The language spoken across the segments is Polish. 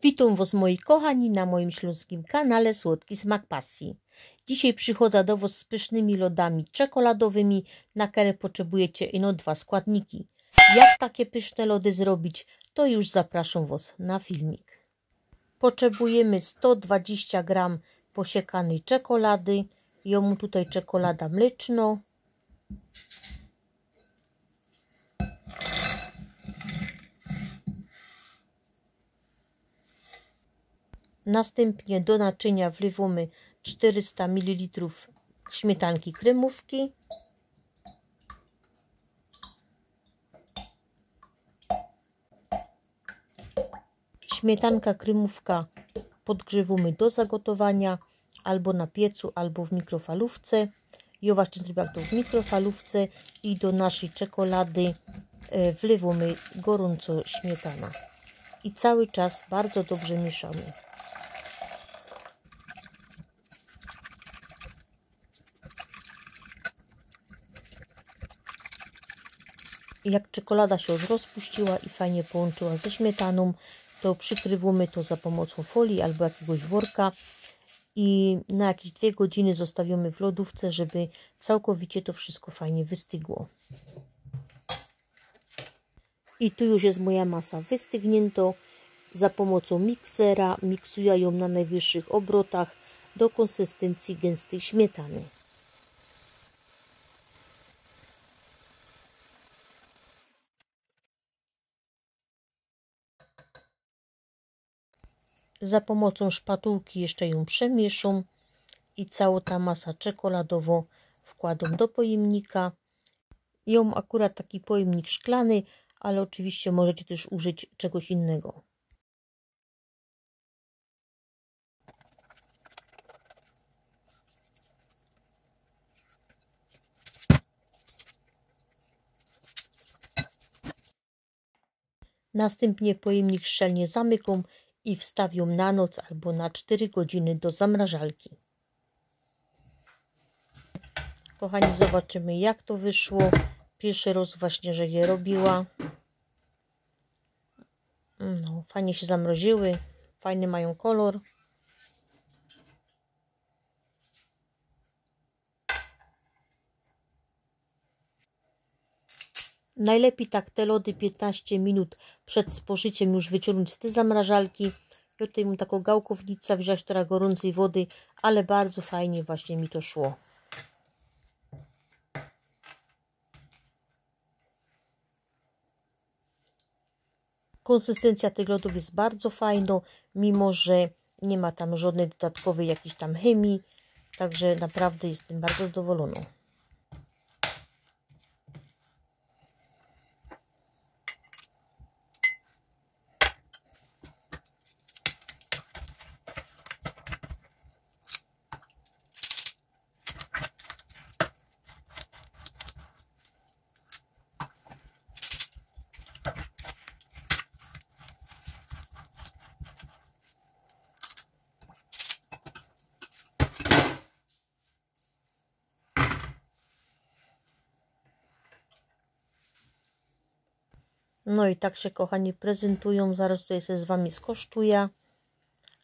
Witam Was, moi kochani, na moim śląskim kanale Słodki Smak Pasji. Dzisiaj przychodzę do Was z pysznymi lodami czekoladowymi, na które potrzebujecie ino 2 składniki. Jak takie pyszne lody zrobić, to już zapraszam Was na filmik. Potrzebujemy 120 g posiekanej czekolady. Ja mam tutaj czekolada mleczna. Następnie do naczynia wlewamy 400 ml śmietanki kremówki, śmietanka kremówka podgrzewamy do zagotowania albo na piecu, albo w mikrofalówce. Ja właśnie zrobiłam to w mikrofalówce i do naszej czekolady wlewamy gorąco śmietana i cały czas bardzo dobrze mieszamy. Jak czekolada się już rozpuściła i fajnie połączyła ze śmietaną, to przykrywamy to za pomocą folii albo jakiegoś worka i na jakieś 2 godziny zostawimy w lodówce, żeby całkowicie to wszystko fajnie wystygło. I tu już jest moja masa wystygnięta. Za pomocą miksera miksuję ją na najwyższych obrotach do konsystencji gęstej śmietany. Za pomocą szpatułki jeszcze ją przemieszam i cała ta masa czekoladowa wkładam do pojemnika. Ja mam akurat taki pojemnik szklany, ale oczywiście możecie też użyć czegoś innego. Następnie pojemnik szczelnie zamykam i wstawię na noc albo na 4 godziny do zamrażalki. Kochani, zobaczymy, jak to wyszło. Pierwszy raz właśnie, że je robiła. No, fajnie się zamroziły, fajny mają kolor. Najlepiej tak te lody 15 minut przed spożyciem już wyciągnąć z tej zamrażalki. Ja tutaj mam taką gałkownicę, wziąć trochę gorącej wody, ale bardzo fajnie właśnie mi to szło. Konsystencja tych lodów jest bardzo fajna, mimo że nie ma tam żadnej dodatkowej jakiejś tam chemii, także naprawdę jestem bardzo zadowolona. No i tak się, kochani, prezentują. Zaraz tutaj sobie z Wami skosztuję.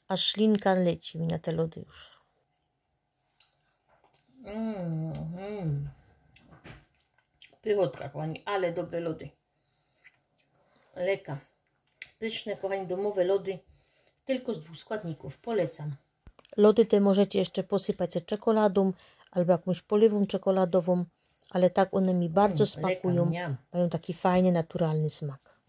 Aż ślinka leci mi na te lody już. Pychotka, kochani, ale dobre lody. Leka. Pyszne, kochani, domowe lody. Tylko z 2 składników. Polecam. Lody te możecie jeszcze posypać czekoladą albo jakąś polewą czekoladową. Ale tak one mi bardzo smakują. Mają taki fajny, naturalny smak.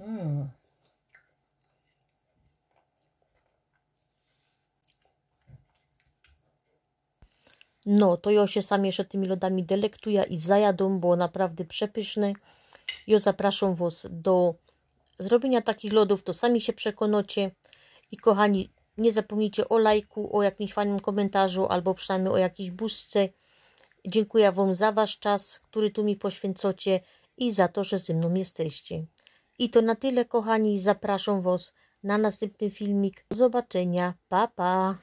No, to ja się sam jeszcze tymi lodami delektuję i zajadą, bo naprawdę przepyszne. Ja zapraszam Was do zrobienia takich lodów, to sami się przekonacie. I kochani, nie zapomnijcie o lajku, o jakimś fajnym komentarzu, albo przynajmniej o jakiejś buźce. Dziękuję Wam za Wasz czas, który tu mi poświęcocie i za to, że ze mną jesteście. I to na tyle, kochani. Zapraszam Was na następny filmik. Do zobaczenia. Pa, pa!